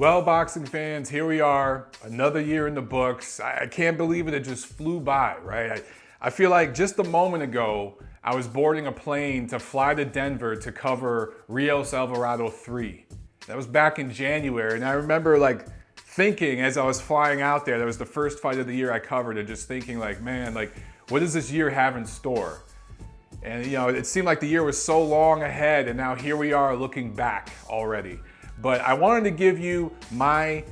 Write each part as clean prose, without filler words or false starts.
Well, boxing fans, here we are, another year in the books. I can't believe it just flew by, right? I feel like just a moment ago, I was boarding a plane to fly to Denver to cover Rios Alvarado 3. That was back in January, and I remember thinking as I was flying out there, that was the first fight of the year I covered, and just thinking man, what does this year have in store? And it seemed like the year was so long ahead, and now here we are looking back already. But I wanted to give you my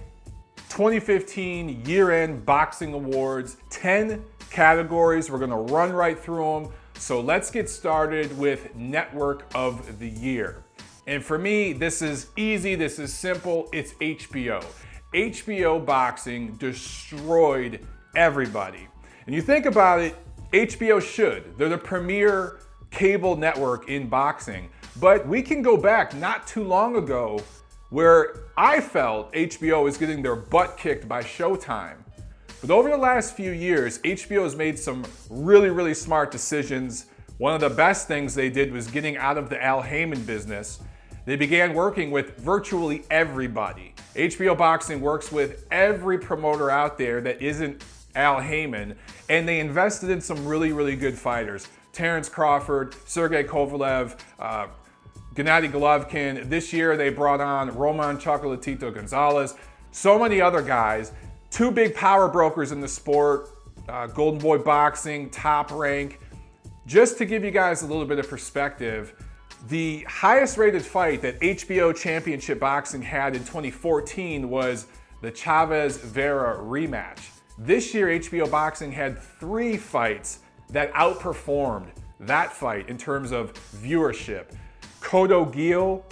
2015 year-end boxing awards, 10 categories. We're gonna run right through them. So let's get started with Network of the Year. And for me, this is easy, this is simple, it's HBO. HBO boxing destroyed everybody. And you think about it, HBO should. They're the premier cable network in boxing. But we can go back not too long ago where I felt HBO was getting their butt kicked by Showtime. But over the last few years, HBO has made some really smart decisions. One of the best things they did was getting out of the Al Heyman business. They began working with virtually everybody. HBO Boxing works with every promoter out there that isn't Al Heyman, and they invested in some really good fighters. Terrence Crawford, Sergey Kovalev, Gennady Golovkin. This year they brought on Roman Chocolatito Gonzalez, so many other guys. Two big power brokers in the sport, Golden Boy Boxing, Top Rank. Just to give you guys a little bit of perspective, the highest rated fight that HBO Championship Boxing had in 2014 was the Chavez-Vera rematch. This year, HBO Boxing had 3 fights that outperformed that fight in terms of viewership. Cotto Gil,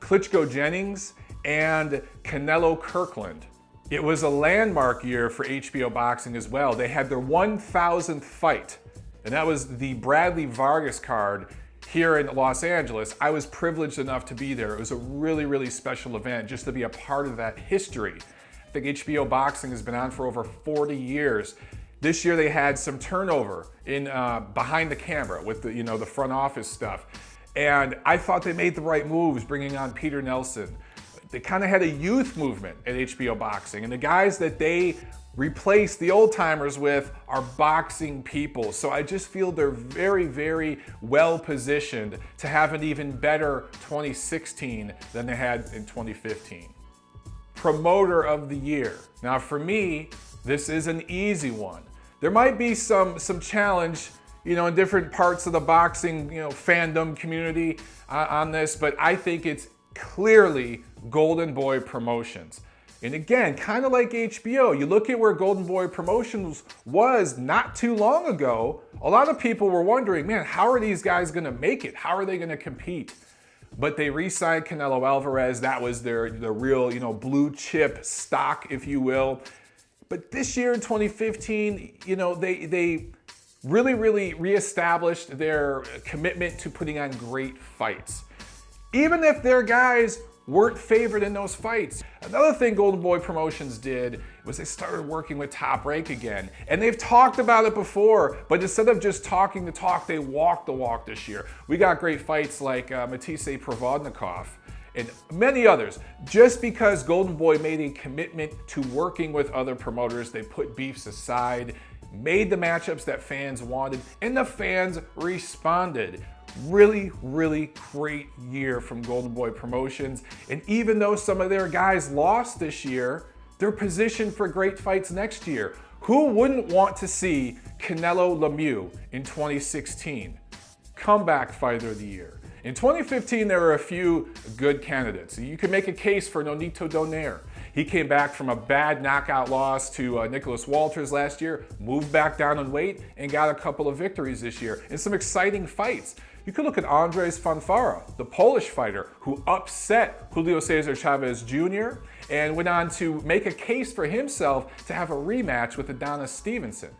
Klitschko Jennings, and Canelo Kirkland. It was a landmark year for HBO Boxing as well. They had their 1,000th fight, and that was the Bradley Vargas card here in Los Angeles. I was privileged enough to be there. It was a really special event just to be a part of that history. I think HBO Boxing has been on for over 40 years. This year they had some turnover in behind the camera with the front office stuff. And I thought they made the right moves, bringing on Peter Nelson. They kind of had a youth movement at HBO Boxing, and the guys that they replaced the old timers with are boxing people. So I just feel they're very well positioned to have an even better 2016 than they had in 2015. Promoter of the Year. Now for me, this is an easy one. There might be some challenge in different parts of the boxing, fandom community on this, but I think it's clearly Golden Boy Promotions. And again, kind of like HBO, you look at where Golden Boy Promotions was not too long ago, a lot of people were wondering, man, how are these guys gonna make it? How are they gonna compete? But they re-signed Canelo Alvarez. That was the real, blue chip stock, if you will. But this year in 2015, they really reestablished their commitment to putting on great fights. Even if their guys weren't favored in those fights. Another thing Golden Boy Promotions did was they started working with Top Rank again. And they've talked about it before, but instead of just talking the talk, they walked the walk this year. We got great fights like Matisse Provodnikov and many others. Just because Golden Boy made a commitment to working with other promoters, they put beefs aside, made the matchups that fans wanted, and the fans responded. Really great year from Golden Boy Promotions. And even though some of their guys lost this year, they're positioned for great fights next year. Who wouldn't want to see Canelo Lemieux in 2016? Comeback Fighter of the Year. In 2015, there were a few good candidates. You could make a case for Nonito Donaire. He came back from a bad knockout loss to Nicholas Walters last year, moved back down in weight, and got a couple of victories this year in some exciting fights. You could look at Andres Fanfara, the Polish fighter who upset Julio Cesar Chavez Jr. and went on to make a case for himself to have a rematch with Adonis Stevenson.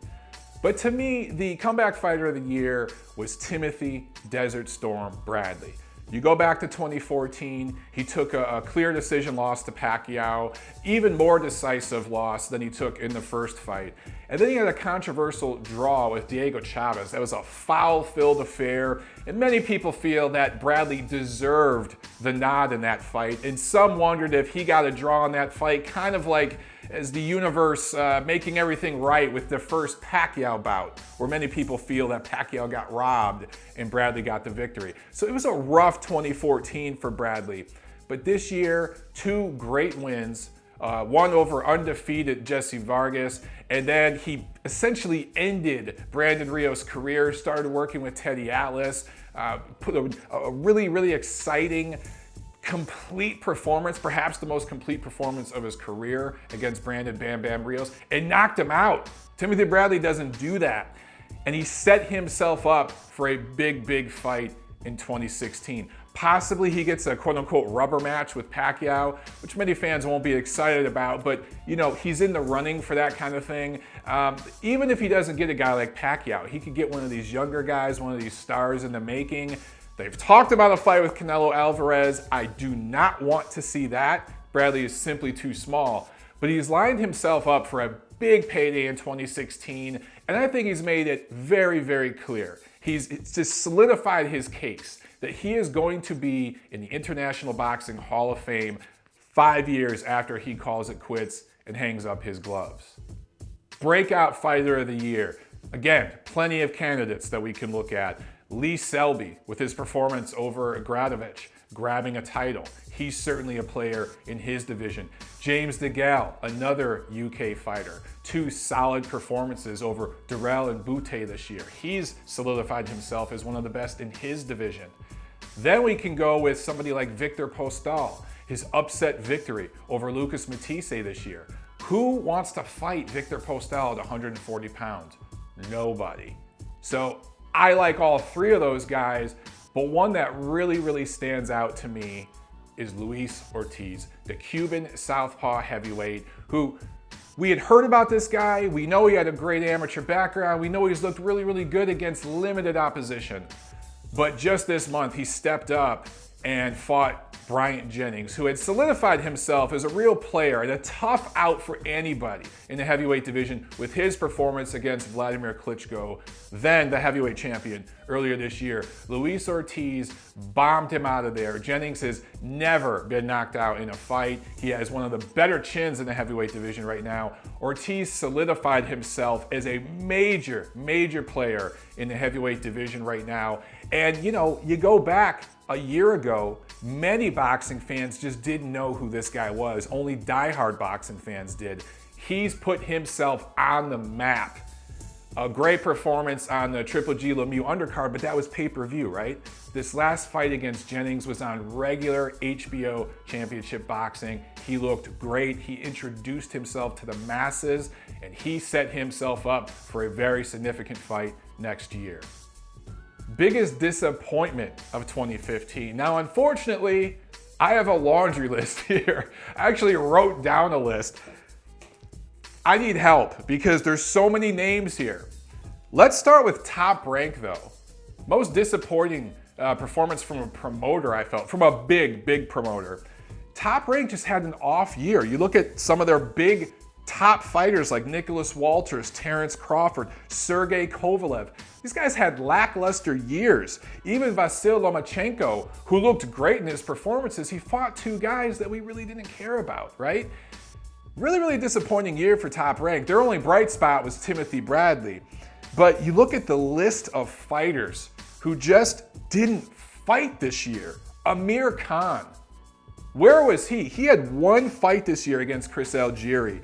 But to me, the comeback fighter of the year was Timothy Desert Storm Bradley. You go back to 2014, he took a clear decision loss to Pacquiao, even more decisive loss than he took in the first fight. And then he had a controversial draw with Diego Chavez. That was a foul-filled affair, and many people feel that Bradley deserved the nod in that fight. And some wondered if he got a draw in that fight, kind of like as the universe making everything right with the first Pacquiao bout, where many people feel that Pacquiao got robbed and Bradley got the victory. So it was a rough 2014 for Bradley. But this year, 2 great wins. One over undefeated Jesse Vargas, and then he essentially ended Brandon Rios' career, started working with Teddy Atlas, put a really, really exciting, complete performance, perhaps the most complete performance of his career against Brandon Bam Bam Rios, and knocked him out. Timothy Bradley doesn't do that. And he set himself up for a big, big fight in 2016. Possibly he gets a quote-unquote rubber match with Pacquiao, which many fans won't be excited about, but you know, he's in the running for that kind of thing. Even if he doesn't get a guy like Pacquiao, he could get one of these younger guys, one of these stars in the making. They've talked about a fight with Canelo Alvarez. I do not want to see that. Bradley is simply too small, but he's lined himself up for a big payday in 2016, and I think he's made it very, very clear. He's just solidified his case that he is going to be in the International Boxing Hall of Fame 5 years after he calls it quits and hangs up his gloves. Breakout Fighter of the Year. Again, plenty of candidates that we can look at. Lee Selby with his performance over Gradovich, grabbing a title. He's certainly a player in his division. James DeGale, another UK fighter. 2 solid performances over Durrell and Butte this year. He's solidified himself as one of the best in his division. Then we can go with somebody like Victor Postal, his upset victory over Lucas Matisse this year. Who wants to fight Victor Postal at 140 pounds? Nobody. So I like all 3 of those guys, but one that really, really stands out to me is Luis Ortiz, the Cuban southpaw heavyweight, who we had heard about this guy. We know he had a great amateur background. We know he's looked really, really good against limited opposition. But just this month, he stepped up and fought Bryant Jennings, who had solidified himself as a real player and a tough out for anybody in the heavyweight division with his performance against Vladimir Klitschko, then the heavyweight champion earlier this year. Luis Ortiz bombed him out of there. Jennings has never been knocked out in a fight. He has one of the better chins in the heavyweight division right now. Ortiz solidified himself as a major, major player in the heavyweight division right now. And you know, you go back a year ago, many boxing fans just didn't know who this guy was. Only diehard boxing fans did. He's put himself on the map. A great performance on the Triple G Lemieux undercard, but that was pay-per-view, right? This last fight against Jennings was on regular HBO Championship Boxing. He looked great. He introduced himself to the masses, and he set himself up for a very significant fight next year. Biggest disappointment of 2015. Now, unfortunately, I have a laundry list here. I actually wrote down a list. I need help because there's so many names here. Let's start with Top Rank though. Most disappointing performance from a promoter, I felt, from a big, big promoter. Top Rank just had an off year. You look at some of their big top fighters like Nicholas Walters, Terrence Crawford, Sergey Kovalev. These guys had lackluster years. Even Vasyl Lomachenko, who looked great in his performances, he fought 2 guys that we really didn't care about, right? Really, really disappointing year for Top Rank. Their only bright spot was Timothy Bradley. But you look at the list of fighters who just didn't fight this year. Amir Khan. Where was he? He had 1 fight this year against Chris Algieri.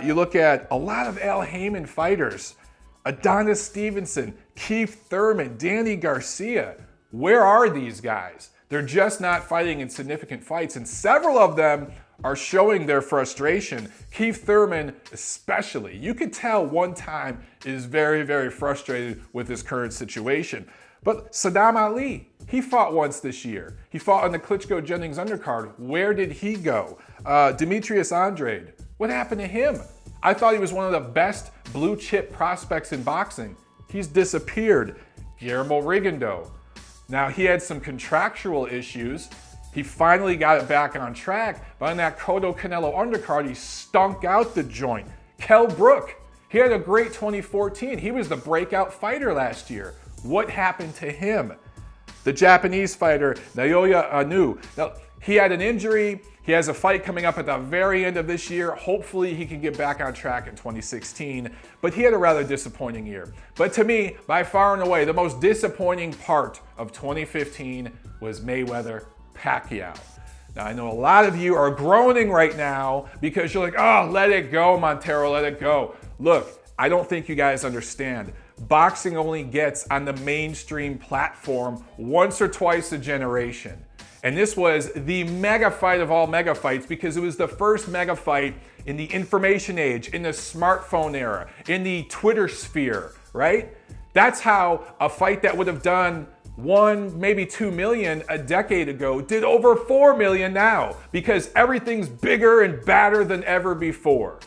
You look at a lot of Al Haymon fighters. Adonis Stevenson, Keith Thurman, Danny Garcia. Where are these guys? They're just not fighting in significant fights, and several of them are showing their frustration. Keith Thurman especially. You could tell one time is very, very frustrated with his current situation. But Saddam Ali, he fought once this year. He fought on the Klitschko Jennings undercard. Where did he go? Demetrius Andrade, what happened to him? I thought he was one of the best blue chip prospects in boxing. He's disappeared. Guillermo Rigondeaux. Now, he had some contractual issues. He finally got it back on track, but on that Cotto-Canelo undercard, he stunk out the joint. Kell Brook, he had a great 2014. He was the breakout fighter last year. What happened to him? The Japanese fighter, Naoya Inoue. Now, he had an injury. He has a fight coming up at the very end of this year. Hopefully he can get back on track in 2016, but he had a rather disappointing year. But to me, by far and away, the most disappointing part of 2015 was Mayweather-Pacquiao. Now, I know a lot of you are groaning right now because you're like, oh, let it go, Montero, let it go. Look, I don't think you guys understand. Boxing only gets on the mainstream platform once or twice a generation. And this was the mega fight of all mega fights because it was the first mega fight in the information age, in the smartphone era, in the Twitter sphere, right? That's how a fight that would have done 1, maybe 2 million a decade ago did over 4 million now because everything's bigger and badder than ever before.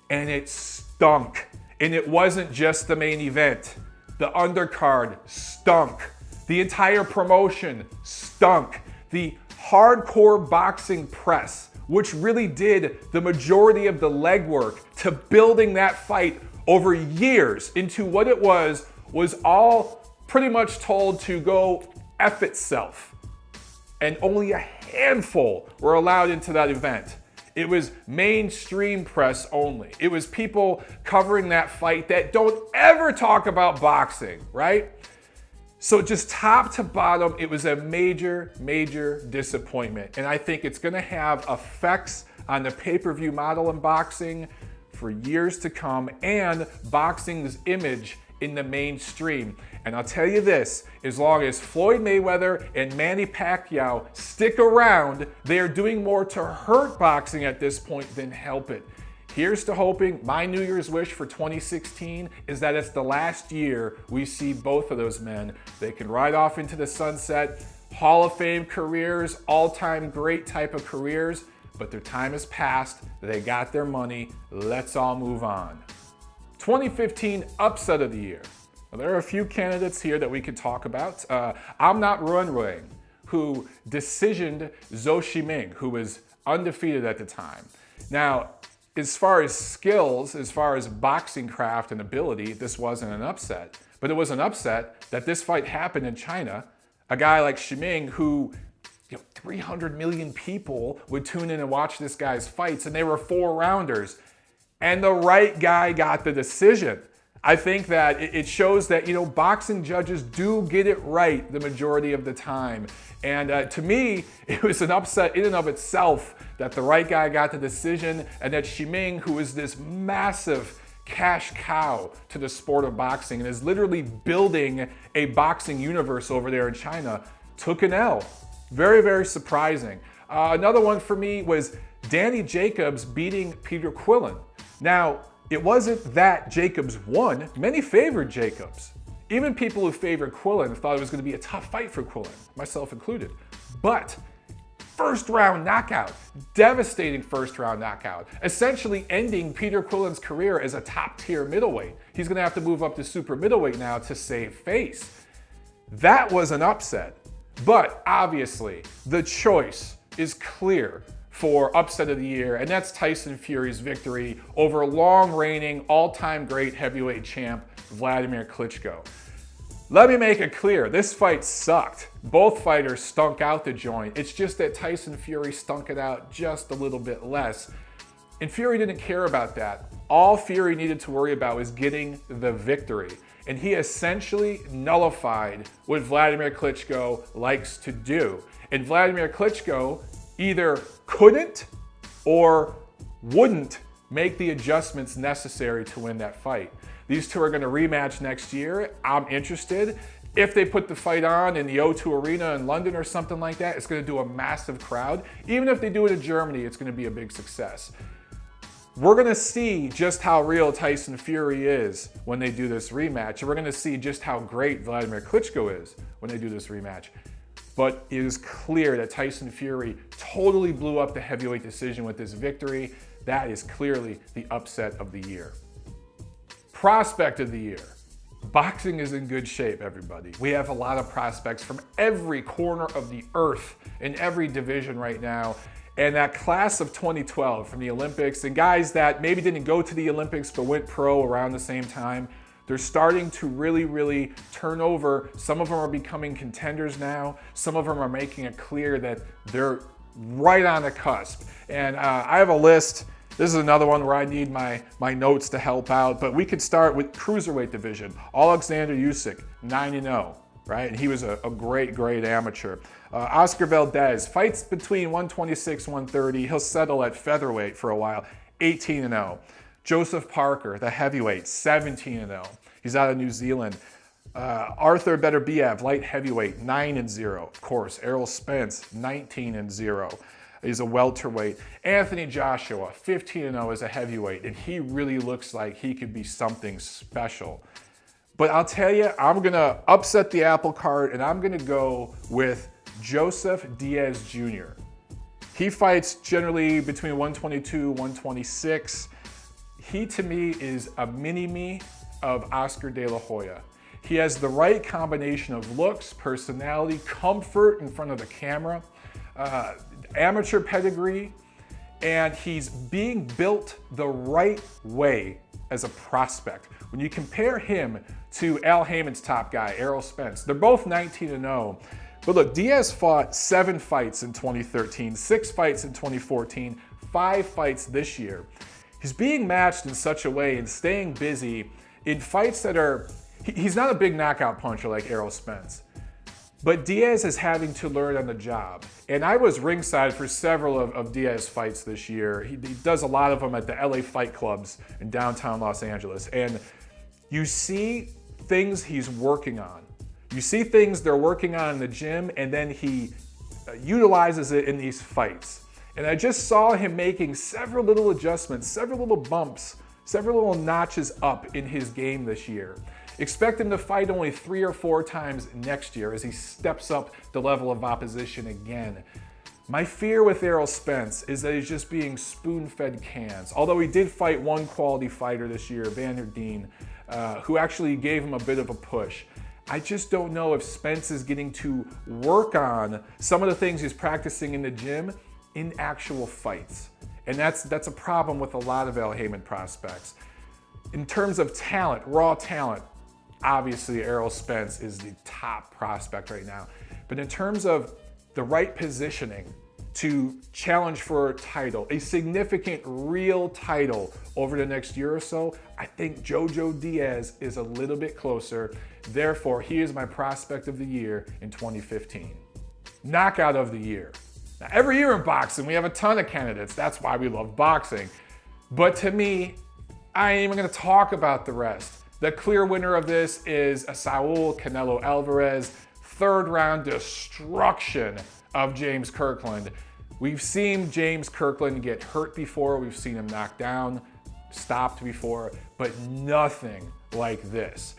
And it stunk. And it wasn't just the main event. The undercard stunk. The entire promotion stunk. The hardcore boxing press, which really did the majority of the legwork to building that fight over years into what it was all pretty much told to go F itself. And only a handful were allowed into that event. It was mainstream press only. It was people covering that fight that don't ever talk about boxing, right? So just top to bottom, it was a major, major disappointment. And I think it's gonna have effects on the pay-per-view model in boxing for years to come and boxing's image in the mainstream. And I'll tell you this, as long as Floyd Mayweather and Manny Pacquiao stick around, they are doing more to hurt boxing at this point than help it. Here's to hoping. My New Year's wish for 2016 is that it's the last year we see both of those men. They can ride off into the sunset, Hall of Fame careers, all-time great type of careers, but their time has passed. They got their money. Let's all move on. 2015 upset of the year. Now, there are a few candidates here that we could talk about. I'm Not Runway, who decisioned Zhou Shiming, who was undefeated at the time. Now, as far as skills, as far as boxing craft and ability, this wasn't an upset. But it was an upset that this fight happened in China. A guy like Shiming, who 300 million people would tune in and watch this guy's fights, and they were 4-rounders. And the right guy got the decision. I think that it shows that, boxing judges do get it right the majority of the time. And to me, it was an upset in and of itself that the right guy got the decision and that Shiming, who is this massive cash cow to the sport of boxing and is literally building a boxing universe over there in China, took an L. Very, very surprising. Another one for me was Danny Jacobs beating Peter Quillen. Now, it wasn't that Jacobs won. Many favored Jacobs. Even people who favored Quillen thought it was going to be a tough fight for Quillen, myself included. But first round knockout, devastating first round knockout, essentially ending Peter Quillen's career as a top tier middleweight. He's going to have to move up to super middleweight now to save face. That was an upset. But obviously, the choice is clear for upset of the year, and that's Tyson Fury's victory over long-reigning, all-time great heavyweight champ, Vladimir Klitschko. Let me make it clear, this fight sucked. Both fighters stunk out the joint. It's just that Tyson Fury stunk it out just a little bit less. And Fury didn't care about that. All Fury needed to worry about was getting the victory. And he essentially nullified what Vladimir Klitschko likes to do. And Vladimir Klitschko either couldn't or wouldn't make the adjustments necessary to win that fight. These two are going to rematch next year. I'm interested. If they put the fight on in the O2 Arena in London or something like that, it's going to do a massive crowd. Even if they do it in Germany, it's going to be a big success. We're going to see just how real Tyson Fury is when they do this rematch. And we're going to see just how great Vladimir Klitschko is when they do this rematch. But it is clear that Tyson Fury totally blew up the heavyweight decision with this victory. That is clearly the upset of the year. Prospect of the year. Boxing is in good shape, everybody. We have a lot of prospects from every corner of the earth in every division right now. And that class of 2012 from the Olympics, and guys that maybe didn't go to the Olympics but went pro around the same time, they're starting to really turn over. Some of them are becoming contenders now. Some of them are making it clear that they're right on the cusp. And I have a list. This is another one where I need my notes to help out, but we could start with cruiserweight division. Alexander Usyk, 9-0, right? And he was a great amateur. Oscar Valdez, fights between 126 and 130. He'll settle at featherweight for a while, 18-0. Joseph Parker, the heavyweight, 17-0. He's out of New Zealand. Arthur Beterbiev, light heavyweight, 9-0. Of course, Errol Spence, 19-0. He's a welterweight. Anthony Joshua, 15-0 as a heavyweight, and he really looks like he could be something special. But I'll tell you, I'm gonna upset the apple cart, and I'm gonna go with Joseph Diaz Jr. He fights generally between 122, 126. He, to me, is a mini-me of Oscar De La Hoya. He has the right combination of looks, personality, comfort in front of the camera, amateur pedigree, and he's being built the right way as a prospect. When you compare him to Al Heyman's top guy, Errol Spence, they're both 19-0. But look, Diaz fought 7 fights in 2013, 6 fights in 2014, 5 fights this year. He's being matched in such a way and staying busy in fights that are, he's not a big knockout puncher like Errol Spence, but Diaz is having to learn on the job. And I was ringside for several of Diaz's fights this year. He does a lot of them at the LA fight clubs in downtown Los Angeles. And you see things he's working on. You see things they're working on in the gym, and then he utilizes it in these fights. And I just saw him making several little adjustments, several little bumps, several little notches up in his game this year. Expect him to fight only 3 or 4 times next year as he steps up the level of opposition again. My fear with Errol Spence is that he's just being spoon-fed cans. Although he did fight one quality fighter this year, Van der Deen, who actually gave him a bit of a push. I just don't know if Spence is getting to work on some of the things he's practicing in the gym in actual fights. And that's a problem with a lot of Al Heyman prospects. In terms of talent, raw talent, obviously Errol Spence is the top prospect right now. But in terms of the right positioning to challenge for a title, a significant real title over the next year or so, I think Jojo Diaz is a little bit closer. Therefore, he is my prospect of the year in 2015. Knockout of the year. Now, every year in boxing, we have a ton of candidates. That's why we love boxing. But to me, I ain't even gonna talk about the rest. The clear winner of this is Saul Canelo Alvarez, 3rd round destruction of James Kirkland. We've seen James Kirkland get hurt before. We've seen him knocked down, stopped before, but nothing like this.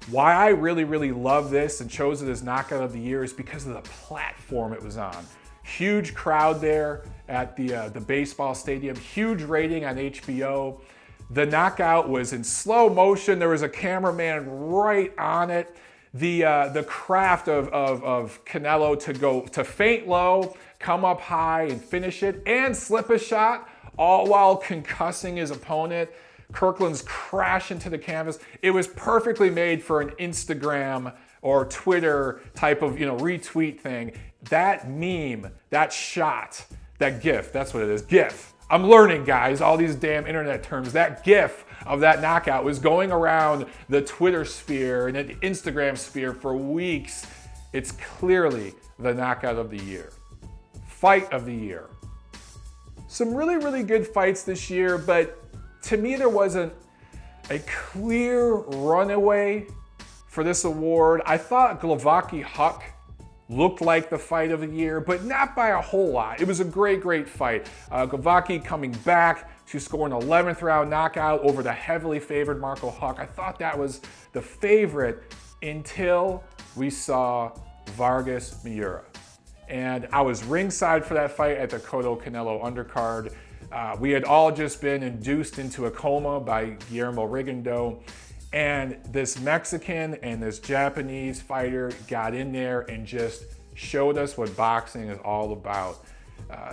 Why I really love this and chose it as knockout of the year is because of the platform it was on. Huge crowd there at the baseball stadium, huge rating on HBO. The knockout was in slow motion. There was a cameraman right on it. The craft of Canelo to feint low, come up high and finish it, and slip a shot, all while concussing his opponent. Kirkland's crash into the canvas. It was perfectly made for an Instagram or Twitter type of retweet thing. That meme, that shot, that GIF, that's what it is, GIF. I'm learning, guys, all these damn internet terms. That GIF of that knockout was going around the Twitter sphere and the Instagram sphere for weeks. It's clearly the knockout of the year. Fight of the year. Some really good fights this year, but to me there wasn't a clear runaway for this award. I thought Golovkin-Huck looked like the fight of the year, but not by a whole lot. It was a great fight. Golovkin coming back to score an 11th round knockout over the heavily favored Marco Huck. I thought that was the favorite until we saw Vargas Miura. And I was ringside for that fight at the Cotto Canelo undercard. We had all just been induced into a coma by Guillermo Rigondeaux. And this Mexican and this Japanese fighter got in there and just showed us what boxing is all about.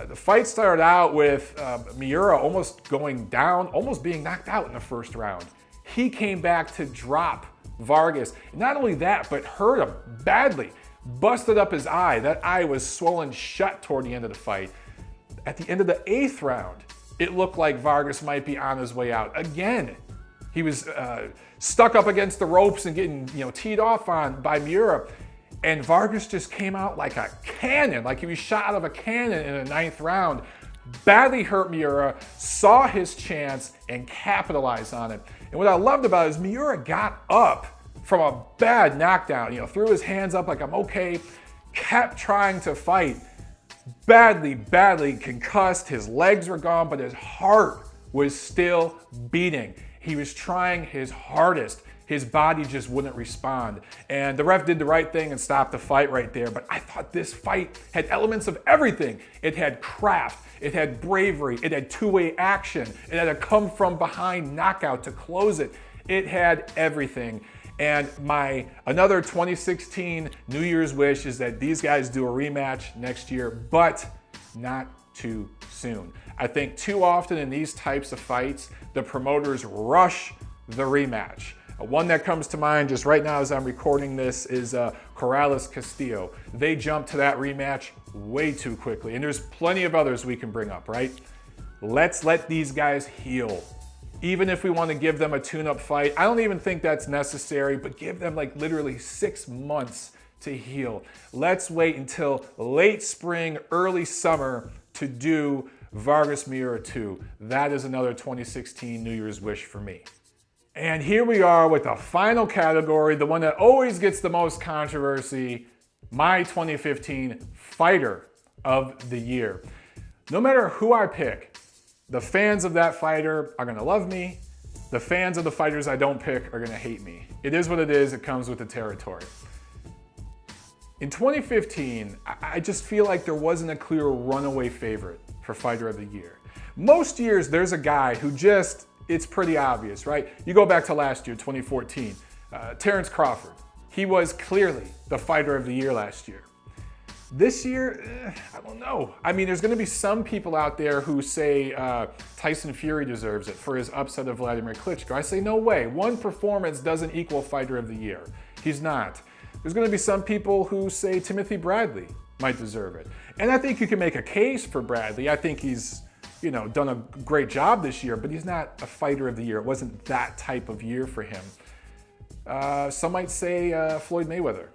The fight started out with Miura almost going down, almost being knocked out in the first round. He came back to drop Vargas. Not only that, but hurt him badly. Busted up his eye. That eye was swollen shut toward the end of the fight. At the end of the 8th round, it looked like Vargas might be on his way out. Again, he was stuck up against the ropes and getting teed off on by Miura. And Vargas just came out like a cannon, like he was shot out of a cannon in the 9th round. Badly hurt Miura, saw his chance, and capitalized on it. And what I loved about it is Miura got up from a bad knockdown, threw his hands up like I'm okay, kept trying to fight. Badly concussed, his legs were gone, but his heart was still beating. He was trying his hardest. His body just wouldn't respond. And the ref did the right thing and stopped the fight right there. But I thought this fight had elements of everything. It had craft, it had bravery, it had two-way action, it had a come from behind knockout to close it. It had everything. And my another 2016 New Year's wish is that these guys do a rematch next year, but not too soon. I think too often in these types of fights, the promoters rush the rematch. One that comes to mind just right now as I'm recording this is Corrales Castillo. They jumped to that rematch way too quickly. And there's plenty of others we can bring up, right? Let's let these guys heal. Even if we want to give them a tune-up fight, I don't even think that's necessary, but give them like literally 6 months to heal. Let's wait until late spring, early summer to do Vargas Miura 2. That is another 2016 New Year's wish for me. And here we are with the final category, the one that always gets the most controversy, my 2015 Fighter of the Year. No matter who I pick, the fans of that fighter are gonna love me. The fans of the fighters I don't pick are gonna hate me. It is what it is, it comes with the territory. In 2015, I just feel like there wasn't a clear runaway favorite for Fighter of the Year. Most years, there's a guy who it's pretty obvious, right? You go back to last year, 2014, Terrence Crawford. He was clearly the Fighter of the Year last year. This year, I don't know. I mean, there's gonna be some people out there who say Tyson Fury deserves it for his upset of Vladimir Klitschko. I say, no way. One performance doesn't equal Fighter of the Year. He's not. There's gonna be some people who say Timothy Bradley might deserve it. And I think you can make a case for Bradley. I think he's done a great job this year, but he's not a Fighter of the Year. It wasn't that type of year for him. Some might say Floyd Mayweather.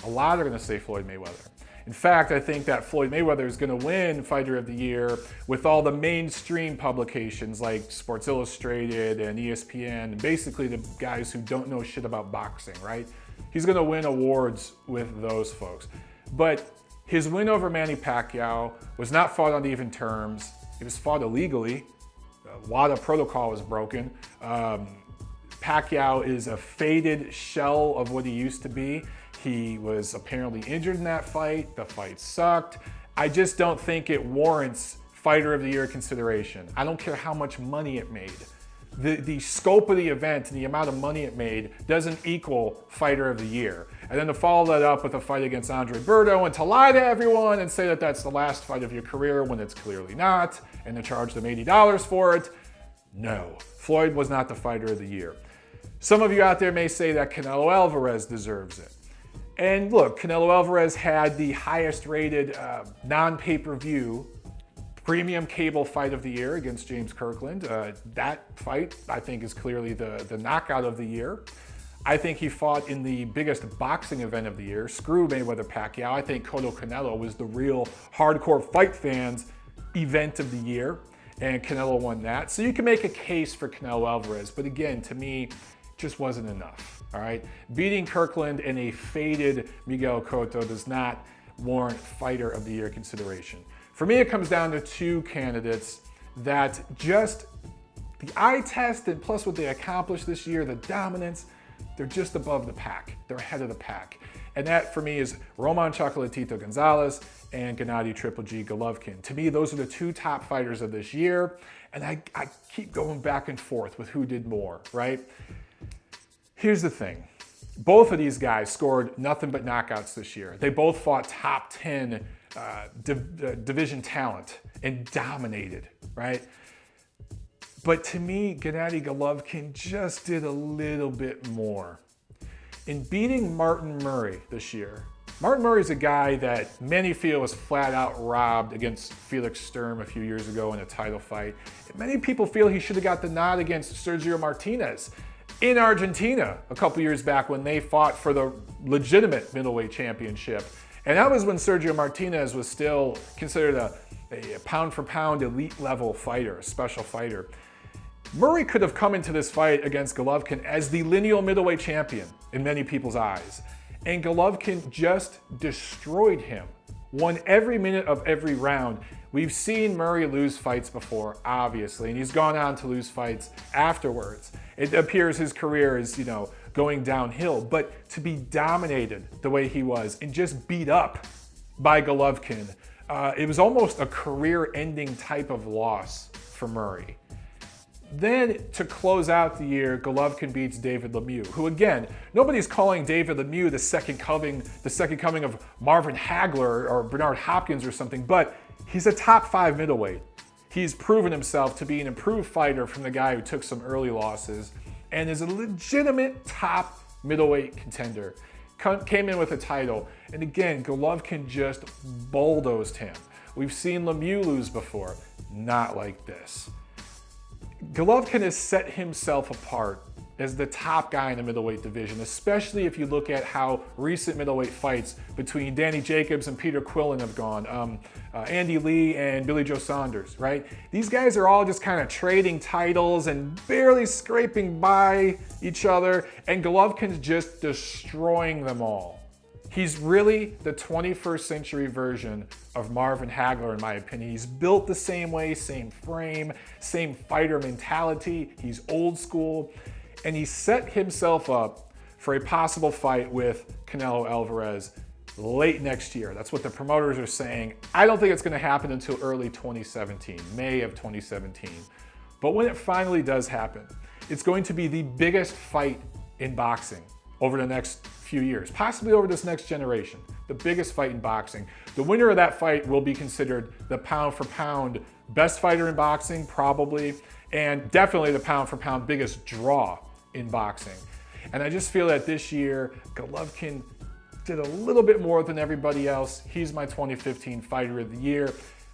A lot are gonna say Floyd Mayweather. In fact, I think that Floyd Mayweather is gonna win Fighter of the Year with all the mainstream publications like Sports Illustrated and ESPN, and basically the guys who don't know shit about boxing, right? He's gonna win awards with those folks. But his win over Manny Pacquiao was not fought on even terms. It was fought illegally. WADA protocol was broken. Pacquiao is a faded shell of what he used to be. He was apparently injured in that fight. The fight sucked. I just don't think it warrants Fighter of the Year consideration. I don't care how much money it made. The scope of the event and the amount of money it made doesn't equal Fighter of the Year. And then to follow that up with a fight against Andre Berto and to lie to everyone and say that that's the last fight of your career when it's clearly not, and to charge them $80 for it, no. Floyd was not the Fighter of the Year. Some of you out there may say that Canelo Alvarez deserves it. And look, Canelo Alvarez had the highest rated non-pay-per-view premium cable fight of the year against James Kirkland. That fight, I think, is clearly the knockout of the year. I think he fought in the biggest boxing event of the year. Screw Mayweather-Pacquiao. I think Cotto-Canelo was the real hardcore fight fans event of the year, and Canelo won that. So you can make a case for Canelo Alvarez, but again, to me, it just wasn't enough, all right? Beating Kirkland and a faded Miguel Cotto does not warrant Fighter of the Year consideration. For me, it comes down to two candidates that just the eye test and plus what they accomplished this year, the dominance, they're just above the pack. They're ahead of the pack. And that for me is Roman Chocolatito Gonzalez and Gennady Triple G Golovkin. To me, those are the two top fighters of this year. And I keep going back and forth with who did more, right? Here's the thing. Both of these guys scored nothing but knockouts this year. They both fought top 10 division talent and dominated, right? But to me, Gennady Golovkin just did a little bit more. In beating Martin Murray this year, Martin Murray's a guy that many feel was flat out robbed against Felix Sturm a few years ago in a title fight. And many people feel he should have got the nod against Sergio Martinez in Argentina a couple years back when they fought for the legitimate middleweight championship. And that was when Sergio Martinez was still considered a pound for pound elite level fighter, a special fighter. Murray could have come into this fight against Golovkin as the lineal middleweight champion in many people's eyes. And Golovkin just destroyed him, won every minute of every round. We've seen Murray lose fights before, obviously, and he's gone on to lose fights afterwards. It appears his career is, going downhill, but to be dominated the way he was and just beat up by Golovkin, it was almost a career-ending type of loss for Murray. Then, to close out the year, Golovkin beats David Lemieux, who again, nobody's calling David Lemieux the second coming of Marvin Hagler or Bernard Hopkins or something, but he's a top 5 middleweight. He's proven himself to be an improved fighter from the guy who took some early losses and is a legitimate top middleweight contender. Came in with a title, and again, Golovkin just bulldozed him. We've seen Lemieux lose before, not like this. Golovkin has set himself apart as the top guy in the middleweight division, especially if you look at how recent middleweight fights between Danny Jacobs and Peter Quillen have gone, Andy Lee and Billy Joe Saunders, right? These guys are all just kind of trading titles and barely scraping by each other, and Golovkin's just destroying them all. He's really the 21st century version of Marvin Hagler, in my opinion. He's built the same way, same frame, same fighter mentality. He's old school, and he set himself up for a possible fight with Canelo Alvarez late next year. That's what the promoters are saying. I don't think it's going to happen until early 2017, May of 2017. But when it finally does happen, it's going to be the biggest fight in boxing over the next few years, possibly over this next generation, the biggest fight in boxing. The winner of that fight will be considered the pound for pound best fighter in boxing, probably, and definitely the pound for pound biggest draw in boxing. And I just feel that this year, Golovkin did a little bit more than everybody else. He's my 2015 Fighter of the Year.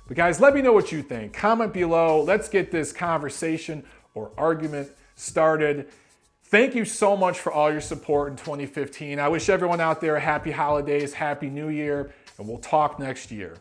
But guys, let me know what you think. Comment below. Let's get this conversation or argument started. Thank you so much for all your support in 2015. I wish everyone out there a happy holidays, happy new year, and we'll talk next year.